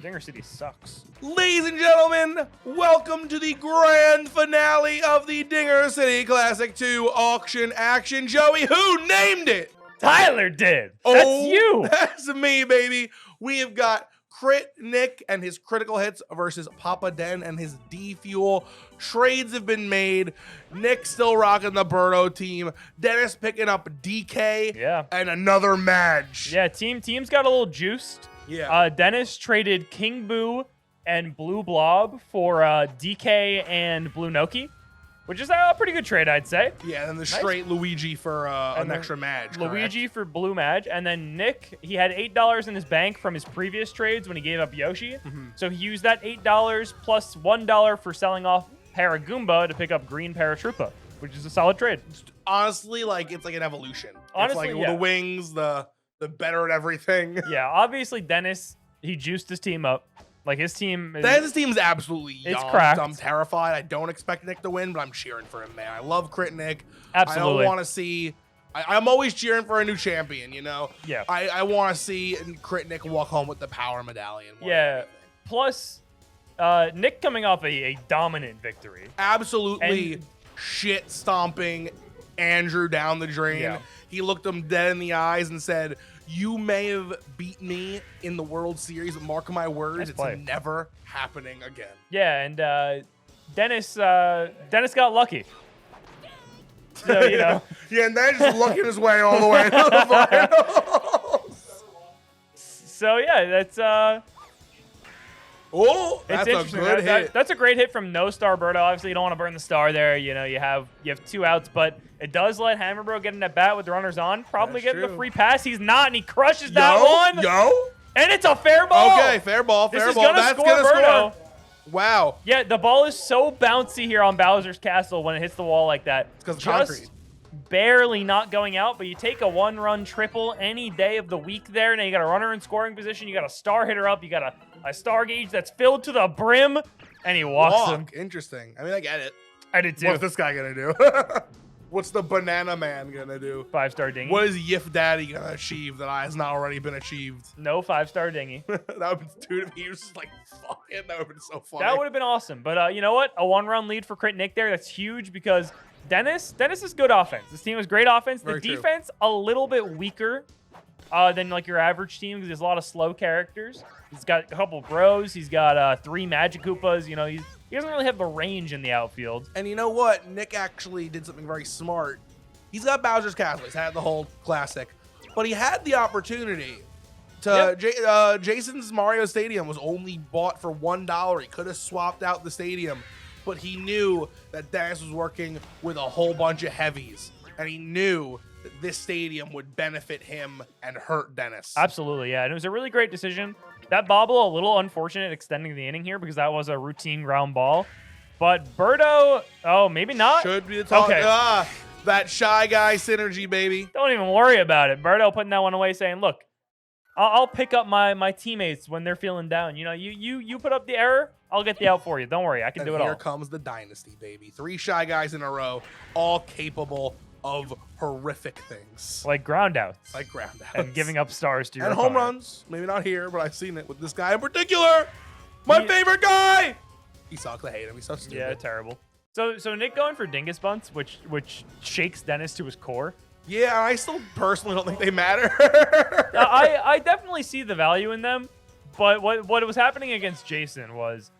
Dinger City sucks. Ladies and gentlemen, welcome to the grand finale of the Dinger City Classic 2 auction action. Joey, who named it? Tyler did. That's you. That's me, baby. We have got Crit Nick and his critical hits versus Papa Den and his D-Fuel. Trades have been made. Nick still rocking the Birdo team. Dennis picking up DK. Yeah. And another Madge. Yeah, team's got a little juiced. Yeah. Dennis traded King Boo and Blue Blob for DK and Blue Noki, which is a pretty good trade, I'd say. Yeah, and then the straight Luigi for an extra Madge. Luigi for Blue Madge. And then Nick, he had $8 in his bank from his previous trades when he gave up Yoshi. So he used that $8 plus $1 for selling off Paragoomba to pick up Green Paratroopa, which is a solid trade. Honestly, it's like an evolution. Honestly, it's like the wings, the better at everything. Yeah, obviously Dennis, he juiced his team up. Like his team team's absolutely it's young. cracked. I'm terrified. I don't expect Nick to win, but I'm cheering for him, man. I love Crit Nick. Absolutely. I don't want to see. I'm always cheering for a new champion, you know? Yeah. I want to see Crit Nick walk home with the power medallion. Yeah. Plus, Nick coming off a dominant victory. Absolutely And- shit stomping Andrew down the drain. Yeah. He looked him dead in the eyes and said, "You may have beat me in the World Series, but mark my words, Nice it's play. never happening again." Yeah, and Dennis got lucky. So, you know. Yeah, and then just looking his way all the way to the finals. So, yeah, that's Oh, it's that's a interesting. good hit. That's a great hit from No Star Birdo. Obviously, you don't want to burn the star there. You know, you have 2 outs, but it does let Hammerbro get in at bat with the runners on. Probably That's getting the true. free pass. He's not, and he crushes that one. Yo. And it's a fair ball. Okay, fair ball, This fair is ball. gonna That's score gonna Birdo. score. Wow. Yeah, the ball is so bouncy here on Bowser's Castle when it hits the wall like that. It's 'cause of Just concrete. barely not going out, but you take a 1-run triple any day of the week there. Now you got a runner in scoring position. You got a star hitter up. You got a star gauge that's filled to the brim, and he walks him. Interesting. I mean, I get it. I did too. What's this guy gonna do? What's the Banana Man gonna do? 5-star dinghy. What is Yif Daddy gonna achieve that has not already been achieved? No 5-star dinghy. That would be, dude, if he was just like, fuck it, that would have been so funny. That would have been awesome. But you know what? A 1-run lead for Crit Nick there. That's huge because Dennis is good offense. This team is great offense. Very The true. defense, a little bit weaker than like your average team because there's a lot of slow characters. He's got a couple bros. He's got 3 Magic Koopas. You know, he doesn't really have the range in the outfield. And you know what? Nick actually did something very smart. He's got Bowser's Castle. He's had the whole classic. But he had the opportunity to... Jason's Mario Stadium was only bought for $1. He could have swapped out the stadium. But he knew that Dennis was working with a whole bunch of heavies. And he knew that this stadium would benefit him and hurt Dennis. Absolutely, yeah. And it was a really great decision. That bobble, a little unfortunate extending the inning here because that was a routine ground ball. But Birdo, oh, maybe not. Should be the talk. Okay. That Shy Guy synergy, baby. Don't even worry about it. Birdo putting that one away saying, look, I'll pick up my teammates when they're feeling down. You know, you put up the error, I'll get the out for you. Don't worry, I can do it all. Here comes the dynasty, baby. 3 Shy Guys in a row, all capable of horrific things. Like ground outs. Like ground outs. And giving up stars to your and home opponent. runs. Maybe not here, but I've seen it with this guy in particular. My favorite guy. He sucks. I hate him. He's so stupid. Yeah, terrible. So Nick going for dingus bunts, which shakes Dennis to his core. Yeah, I still personally don't think they matter. I definitely see the value in them, but what was happening against Jason was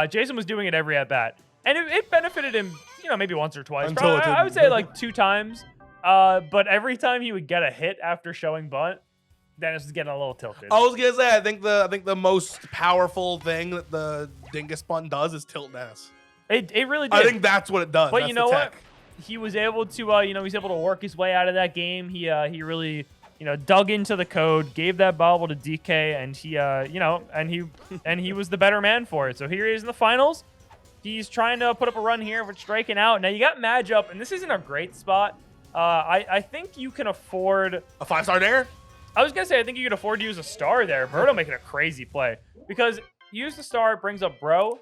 Jason was doing it every at bat, and it benefited him, you know, maybe once or twice. Until it I would say like 2 times. But every time he would get a hit after showing bunt, Dennis was getting a little tilted. I was gonna say, I think the most powerful thing that the dingus bunt does is tilt Dennis. It really did. I think that's what it does. But That's you know the what? tech. He was able to, he's able to work his way out of that game. He really, dug into the code, gave that bobble to DK, and he was the better man for it. So here he is in the finals. He's trying to put up a run here with striking out. Now you got Madge up, and this isn't a great spot. I think you can afford A 5-star there. I was gonna say I think you could afford to use a star there. Birdo making a crazy play because use the star, it brings up Bro.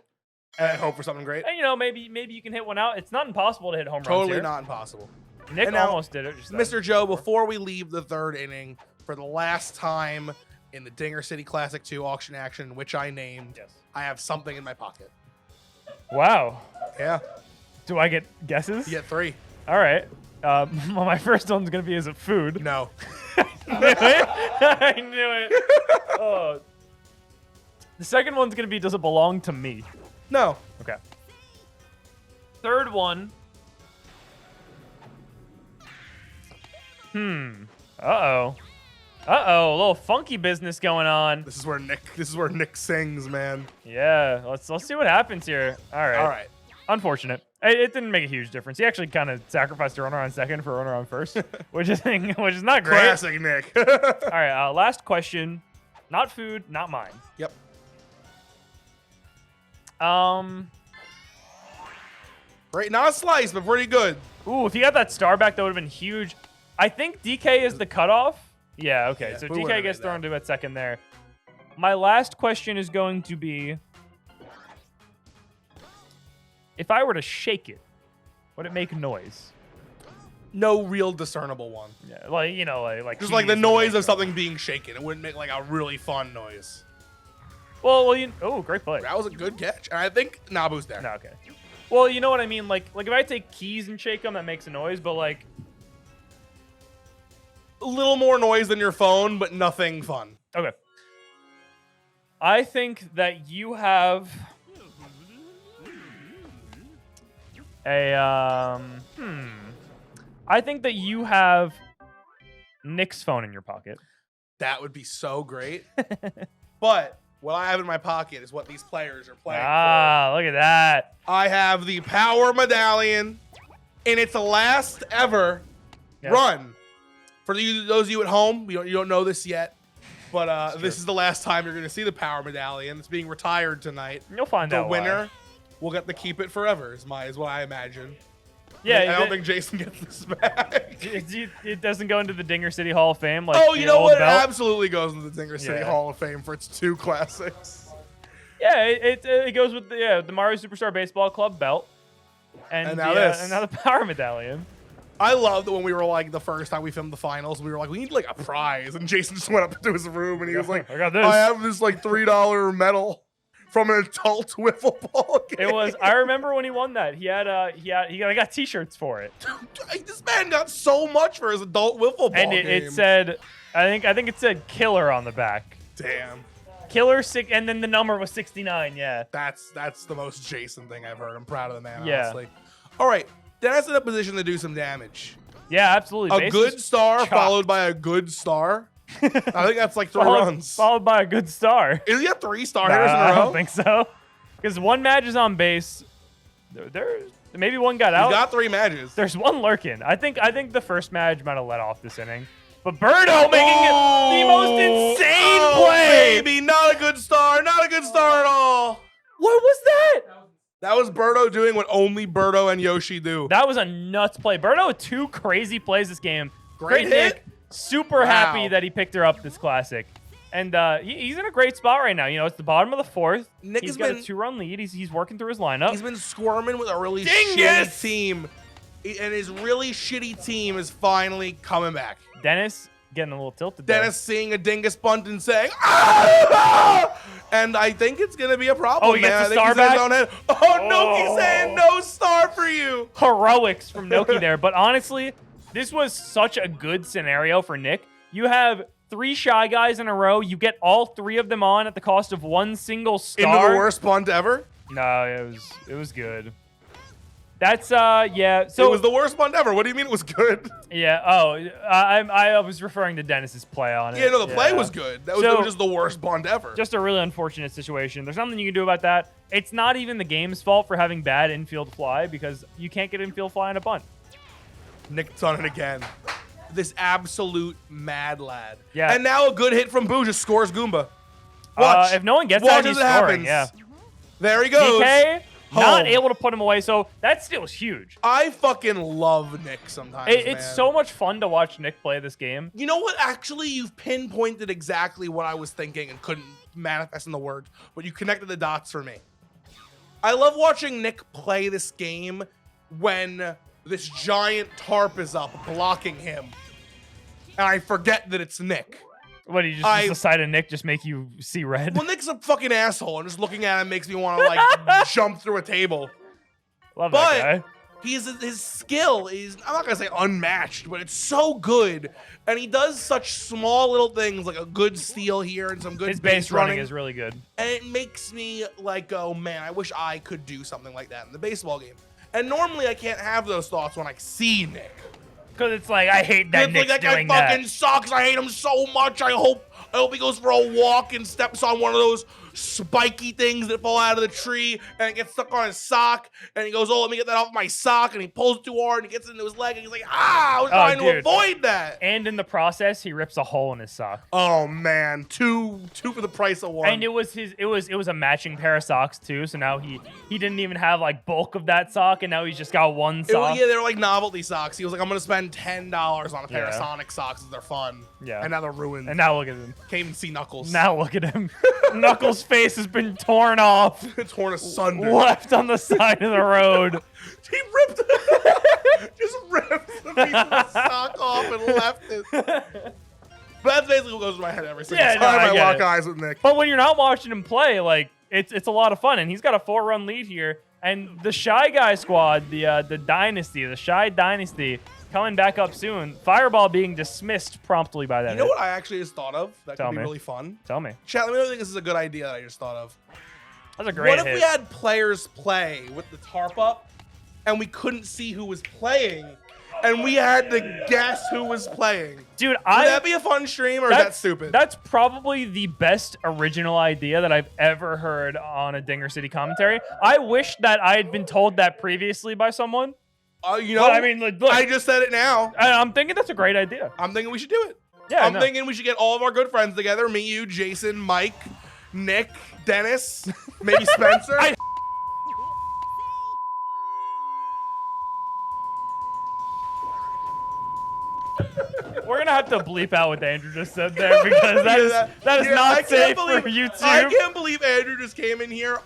And I hope for something great. And maybe you can hit one out. It's not impossible to hit home runs Totally here. not impossible. Nick And now, almost did it. Just Mr. Joe, before we leave the 3rd inning, for the last time, in the Dinger City Classic 2 auction action, which I named, Yes. I have something in my pocket. Wow. Yeah. Do I get guesses? You get 3. All right. Well, my first one's gonna be, is it food? No. I knew it. I knew it. Oh. The second one's gonna be, does it belong to me? No. Okay. Third one. Uh-oh. Uh-oh, a little funky business going on. This is where Nick sings, man. Yeah, let's see what happens here. All right. All right. Unfortunate. It didn't make a huge difference. He actually kind of sacrificed a runner on second for a runner on first, which is not great. Classic Nick. All right, last question. Not food, not mine. Yep. Right, not a slice, but pretty good. Ooh, if he got that star back, that would have been huge. I think DK is the cutoff. Yeah, okay. Yeah, So we DK would've gets made thrown to at second there. My last question is going to be, if I were to shake it, would it make noise? No real discernible one. Yeah, like, you know, like Just like the keys noise would of make something being shaken. It wouldn't make like a really fun noise. Well, great play. That was a good catch. And I think Nabu's there. No, okay. Well, you know what I mean? Like if I take keys and shake them, that makes a noise, but like, A little more noise than your phone, but nothing fun. okay. I think that you have I think that you have Nick's phone in your pocket. That would be so great. But what I have in my pocket is what these players are playing Ah, look at that. for. I have the Power Medallion in its last ever Yeah. run. For those of you at home, you don't know this yet, but this is the last time you're going to see the Power Medallion. It's being retired tonight. You'll find The out why. winner will get to keep it forever, is what I imagine. Yeah, I don't think Jason gets this back. it doesn't go into the Dinger City Hall of Fame. Like Oh, the you know old what? It belt. absolutely goes into the Dinger City Yeah. Hall of Fame for its 2 classics. Yeah, it goes with the Mario Superstar Baseball Club belt, and now the, this. and now the Power Medallion. I love that when we were like the first time we filmed the finals, we were like, we need like a prize, and Jason just went up into his room and he was like, I got this. I have this like $3 medal from an adult wiffle ball game. It was. I remember when he won that. He got T-shirts for it, This man got so much for his adult wiffle ball and game. it said, I think it said Killer on the back. Damn. Killer six, and then the number was 69. Yeah. That's the most Jason thing I've heard. I'm proud of the man, Yeah. honestly. All right. Dennis in a position to do some damage. Yeah, absolutely. A Base good is star chopped. followed by a good star. I think that's like 3 runs. Followed by a good star. Is he a 3-star Nah, hitters in a I row? don't think so. Because one match is on base. There maybe one got He's out. got 3 matches. There's one lurking. I think the first match might have let off this inning. But Birdo making it the most insane play. Baby, not a good star. Not a good star at all. What was that? That was Birdo doing what only Birdo and Yoshi do. That was a nuts play. Birdo with 2 crazy plays this game. Great hit. Nick. Super Wow. happy that he picked her up this classic. And he's in a great spot right now. You know, it's the bottom of the 4th. Nick He's has got been- a 2-run lead. He's working through his lineup. He's been squirming with a really Dingus! shitty team. And his really shitty team is finally coming back. Dennis getting a little tilted there. Dennis seeing a dingus bunt and saying, ah! And I think it's going to be a problem, Oh, he gets man. the I think star he's in his back? own head. Oh, Noki's Oh. saying no star for you. Heroics from Noki there. But honestly, this was such a good scenario for Nick. You have 3 Shy Guys in a row. You get all 3 of them on at the cost of 1 single star. Into the worst bunt ever. No, it was good. That's yeah. So It was the worst bunt ever. What do you mean it was good? yeah. Oh, I was referring to Dennis's play on it. Yeah, no, the play was good. That was, So- it was just the worst bunt ever. Just a really unfortunate situation. There's nothing you can do about that. It's not even the game's fault for having bad infield fly because you can't get infield fly on a bunt. Nick's on it again. This absolute mad lad. Yeah. And now a good hit from Boo just scores Goomba. Watch. If no one gets Watch that, he's as it scoring. happens. Yeah. There he goes. DK Home. not able to put him away, so that still is huge. I fucking love Nick sometimes, It's man. so much fun to watch Nick play this game. You know what? Actually, you've pinpointed exactly what I was thinking and couldn't manifest in the words, but you connected the dots for me. I love watching Nick play this game when this giant tarp is up blocking him, and I forget that it's Nick. What do you just the sight of Nick just make you see red? Well, Nick's a fucking asshole, and just looking at him makes me want to like jump through a table. Love that guy. His skill is, I'm not gonna say unmatched, but it's so good, and he does such small little things like a good steal here and some good His base running is really good, and it makes me like, oh man, I wish I could do something like that in the baseball game. And normally I can't have those thoughts when I see Nick. Because it's like, I hate that Nick's like, that doing guy fucking sucks. I hate him so much. I hope he goes for a walk and steps on one of those spiky things that fall out of the tree and it gets stuck on his sock. And he goes, oh, let me get that off my sock. And he pulls too hard and he gets it into his leg. And he's like, I was trying to avoid that. And in the process, he rips a hole in his sock. Oh man, two for the price of one. And it was a matching pair of socks too. So now he didn't even have like bulk of that sock, and now he's just got one sock. Yeah, they were like novelty socks. He was like, I'm gonna spend $10 on a pair of Sonic socks because they're fun. Yeah. And now they're ruined. And now look at him. Can't even see Knuckles. Now look at him. Knuckles' face has been torn off. Torn asunder. Left on the side of the road. He ripped just ripped the piece of the sock off and left it. But that's basically what goes through my head every single time I lock eyes with Nick. But when you're not watching him play, like it's a lot of fun, and he's got a 4-run lead here. And the Shy Guy squad, the Dynasty, the Shy Dynasty, coming back up soon. Fireball being dismissed promptly by that. You know what I actually just thought of? That could be really fun. Tell me. Chat, let me know if you think this is a good idea that I just thought of. That's a great What if we had players play with the tarp up, and we couldn't see who was playing, and we had to guess who was playing? Dude, would that be a fun stream, or is that stupid? That's probably the best original idea that I've ever heard on a Dinger City commentary. I wish that I had been told that previously by someone. You know, well, I mean, look, I just said it now. I'm thinking that's a great idea. I'm thinking we should do it. Yeah, I'm thinking we should get all of our good friends together. Me, you, Jason, Mike, Nick, Dennis, maybe Spencer. We're gonna have to bleep out what Andrew just said there, because that is not safe for YouTube. I can't believe Andrew just came in here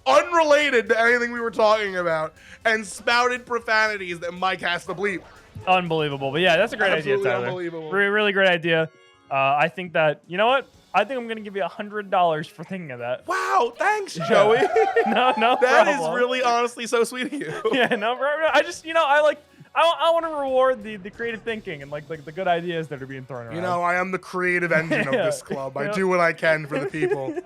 unrelated to anything we were talking about and spouted profanities that Mike has to bleep. Unbelievable. But yeah, that's a great idea, Tyler. Unbelievable. Really great idea. I think that, you know what? I think I'm going to give you $100 for thinking of that. Wow. Thanks, Joey. No That is really honestly so sweet of you. Yeah, no, I just, I want to reward the creative thinking and like the good ideas that are being thrown around. You know, I am the creative engine of this club. I do what I can for the people.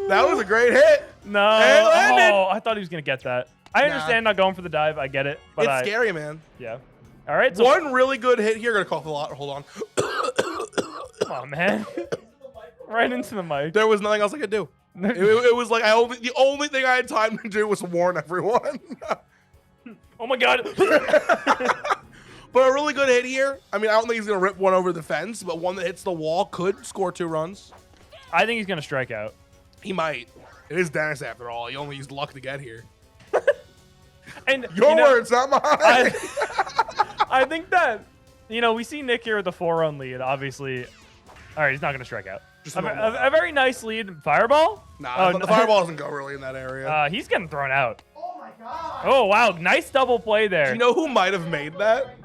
That was a great hit. No. I thought he was going to get that. I understand not going for the dive. I get it. But it's scary, man. Yeah. All right. So one really good hit here. Gonna cough a lot. Hold on. Come on, man. Right into the mic. There was nothing else I could do. It was like the only thing I had time to do was warn everyone. Oh my god. But a really good hit here. I mean, I don't think he's gonna rip one over the fence, but one that hits the wall could score 2 runs. I think he's gonna strike out. He might. It is Dennis after all. He only used luck to get here. And your words, not mine. I think that, we see Nick here with a 4-run lead, obviously. All right, he's not going to strike out. Just a very nice lead. Fireball? Nah, the fireball doesn't go really in that area. He's getting thrown out. Oh, my God. Oh, wow. Nice double play there. Do you know who might have made that?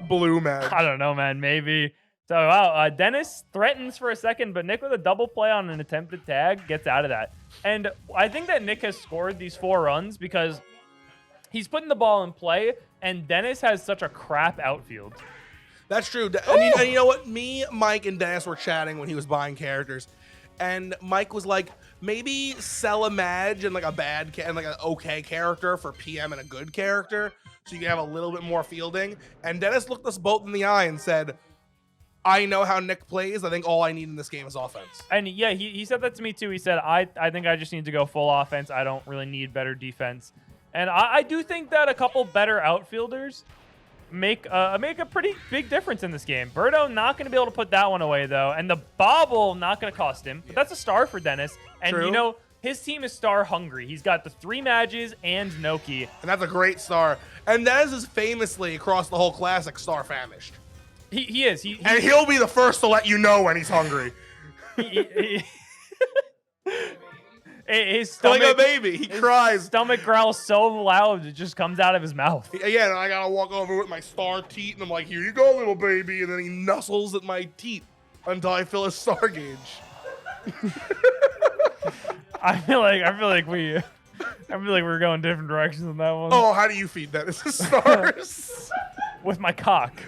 Blue Man. I don't know, man. Maybe. So, wow. Dennis threatens for a second, but Nick with a double play on an attempted tag gets out of that. And I think that Nick has scored these 4 runs because he's putting the ball in play, and Dennis has such a crap outfield. That's true. And you know what? Me, Mike, and Dennis were chatting when he was buying characters, and Mike was like, maybe sell a Madge and like a bad and like an okay character for PM and a good character, so you can have a little bit more fielding. And Dennis looked us both in the eye and said, I know how Nick plays. I think all I need in this game is offense. And yeah, he said that to me too. He said, I think I just need to go full offense. I don't really need better defense. And I do think that a couple better outfielders make a pretty big difference in this game. Birdo not going to be able to put that one away, though. And the bobble not going to cost him. But that's a star for Dennis. And, True. His team is star hungry. He's got the 3 Madges and Noki. And that's a great star. And Dennis is famously, across the whole Classic, star famished. He is. And he'll be the first to let you know when he's hungry. His stomach, like a baby. He cries. His stomach growls so loud it just comes out of his mouth. Yeah, and I gotta walk over with my star teat, and I'm like, here you go, little baby. And then he nuzzles at my teat. until I fill a star gauge. I feel like we're going different directions on that one. Oh, how do you feed that? It's stars. With my cock.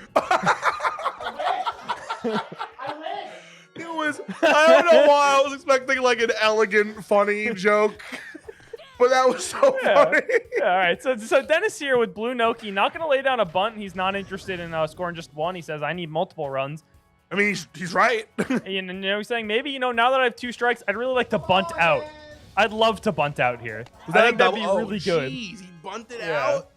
It was, I don't know why I was expecting like an elegant, funny joke, but that was so funny. Yeah, all right, so Dennis here with Blue Noki, not going to lay down a bunt. He's not interested in scoring just one. He says, I need multiple runs. I mean, he's right. You know, he's saying, maybe, now that I have 2 strikes, I'd really like to bunt out. I'd love to bunt out here. I think that'd be really good. Jeez, he bunted out?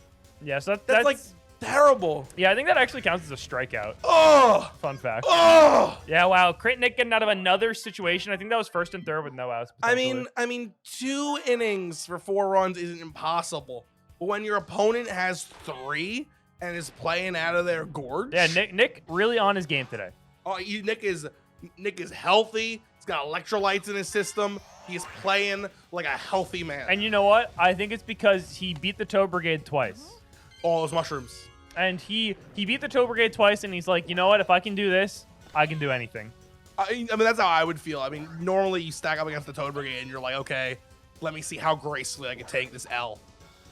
Yeah, so That's like terrible. Yeah, I think that actually counts as a strikeout. Oh! Fun fact. Oh! Yeah, wow. Crit Nick getting out of another situation. I think that was first and third with no outs. I mean, 2 innings for 4 runs isn't impossible. But when your opponent has 3 and is playing out of their gorge. Yeah, Nick really on his game today. Oh, Nick is healthy. He's got electrolytes in his system. He's playing like a healthy man. And you know what? I think it's because he beat the Toe Brigade twice. All those mushrooms. And he beat the Toe Brigade twice, and he's like, you know what? If I can do this, I can do anything. I mean, that's how I would feel. I mean, normally you stack up against the Toad Brigade, and you're like, okay, let me see how gracefully I can take this L.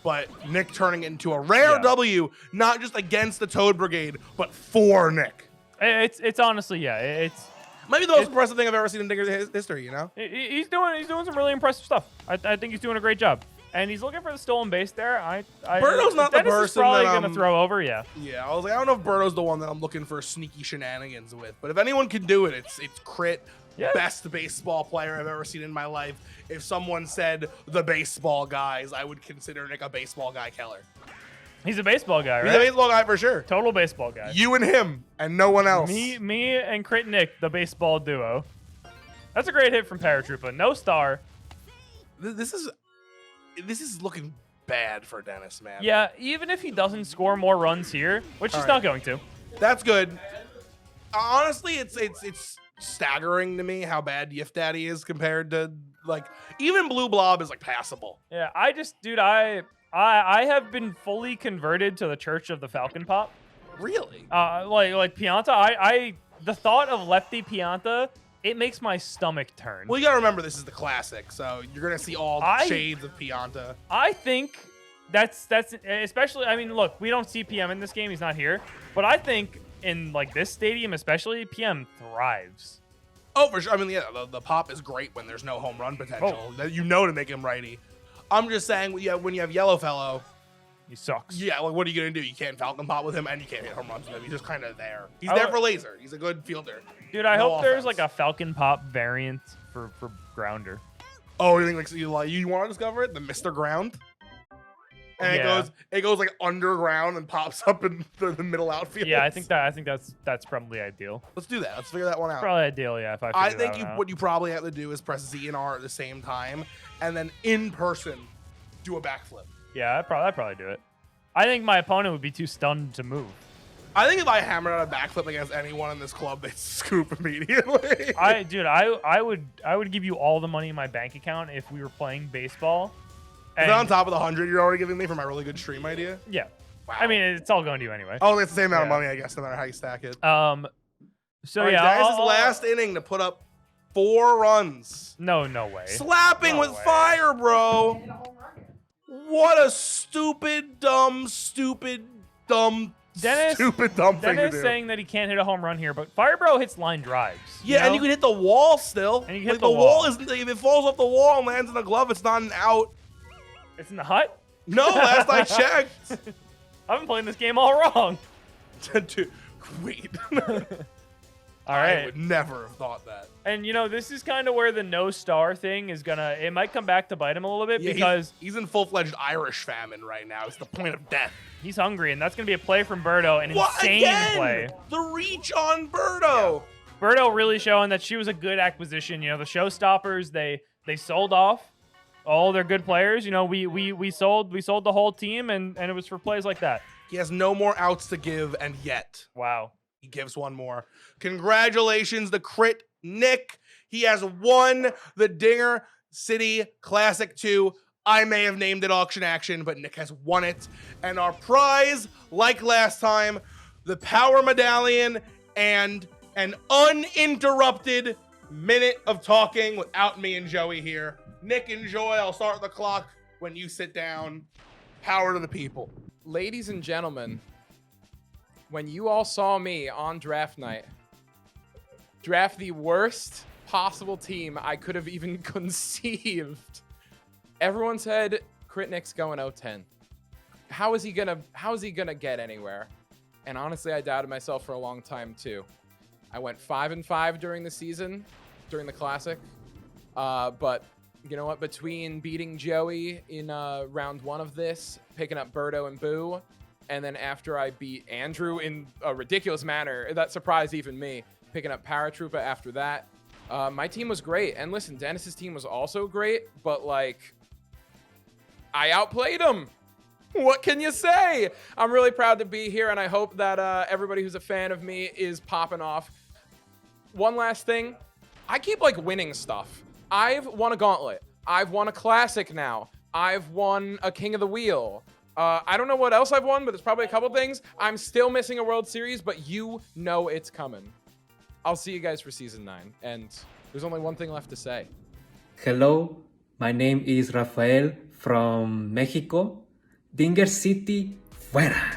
But Nick turning it into a rare W, not just against the Toad Brigade, but for Nick. It's honestly, yeah, it's maybe the most impressive thing I've ever seen in Digger's history. You know, he's doing some really impressive stuff. I think he's doing a great job. And he's looking for the stolen base there. Birdo's not the Dennis person is probably that going to throw over, yeah. Yeah, I was like, I don't know if Birdo's the one that I'm looking for sneaky shenanigans with. But if anyone can do it, it's Crit. Yeah. Best baseball player I've ever seen in my life. If someone said the baseball guys, I would consider Nick a baseball guy killer. He's a baseball guy, right? He's a baseball guy for sure. Total baseball guy. You and him and no one else. Me and Crit Nick, the baseball duo. That's a great hit from Paratroopa. No star. This is looking bad for Dennis, man. Yeah, even if he doesn't score more runs here, which he's not going to. That's good. Honestly, it's staggering to me how bad Yiff Daddy is compared to, like, even Blue Blob is like passable. Yeah, I have been fully converted to the Church of the Falcon Pop. Really? Like Pianta, the thought of lefty Pianta, it makes my stomach turn. Well, you gotta remember this is the classic, so you're gonna see all shades of Pianta. I think that's especially. I mean, look, we don't see PM in this game; he's not here. But I think in like this stadium, especially, PM thrives. Oh, for sure. I mean, yeah, the pop is great when there's no home run potential. Oh. You know to make him righty. I'm just saying, when you have Yellowfellow, he sucks. Yeah, like what are you gonna do? You can't Falcon Pop with him, and you can't hit home runs with him. He's just kind of there. He's there for laser. He's a good fielder. Dude, I hope there's like a Falcon Pop variant for Grounder. Oh, you think you want to discover it? The Mr. Ground? And it goes like underground and pops up in the middle outfield. Yeah, I think that's probably ideal. Let's do that. Let's figure that one out. Probably ideal, yeah. If I think what you probably have to do is press Z and R at the same time, and then in person do a backflip. Yeah, I'd probably do it. I think my opponent would be too stunned to move. I think if I hammered out a backflip against anyone in this club, they'd scoop immediately. I would give you all the money in my bank account if we were playing baseball. Is that on top of the 100 you're already giving me for my really good stream idea? Yeah. Wow. I mean, it's all going to you anyway. Oh, it's the same amount of money, I guess, no matter how you stack it. So Dennis' last inning to put up 4 runs. No way. Slapping with fire, bro. What a stupid, dumb thing Dennis to do. saying that he can't hit a home run here, but Fire Bro hits line drives. Yeah, and you can hit the wall still. And you can hit the wall isn't. If it falls off the wall and lands in the glove, it's not an out. It's in the hut? No, last I checked. I've been playing this game all wrong. Dude, wait. All right. I would never have thought that. And, this is kind of where the no star thing is it might come back to bite him a little bit because he's in full-fledged Irish famine right now. It's the point of death. He's hungry, and that's going to be a play from Birdo, an insane play. The reach on Birdo. Yeah. Birdo really showing that she was a good acquisition. The showstoppers, they sold off all their good players. We sold the whole team, and it was for plays like that. He has no more outs to give, and yet. Wow. He gives one more. Congratulations to Crit Nick. He has won the Dinger City Classic 2. I may have named it Auction Action, but Nick has won it. And our prize, like last time, the Power Medallion and an uninterrupted minute of talking without me and Joey here. Nick and Joy, I'll start the clock when you sit down. Power to the people. Ladies and gentlemen, when you all saw me on draft night draft the worst possible team I could have even conceived, everyone said Crit Nick's going 0-10. How is he gonna get anywhere? And honestly, I doubted myself for a long time too. I went 5-5 during the season, during the Classic. But you know what? Between beating Joey in round 1 of this, picking up Birdo and Boo, and then after I beat Andrew in a ridiculous manner, that surprised even me, picking up Paratroopa after that, my team was great. And listen, Dennis's team was also great, but like, I outplayed him. What can you say? I'm really proud to be here, and I hope that everybody who's a fan of me is popping off. One last thing. I keep, like, winning stuff. I've won a gauntlet. I've won a Classic now. I've won a King of the Wheel. I don't know what else I've won, but there's probably a couple things. I'm still missing a World Series, but you know it's coming. I'll see you guys for Season 9, and there's only one thing left to say. Hello, my name is Rafael from Mexico. Dinger City, fuera!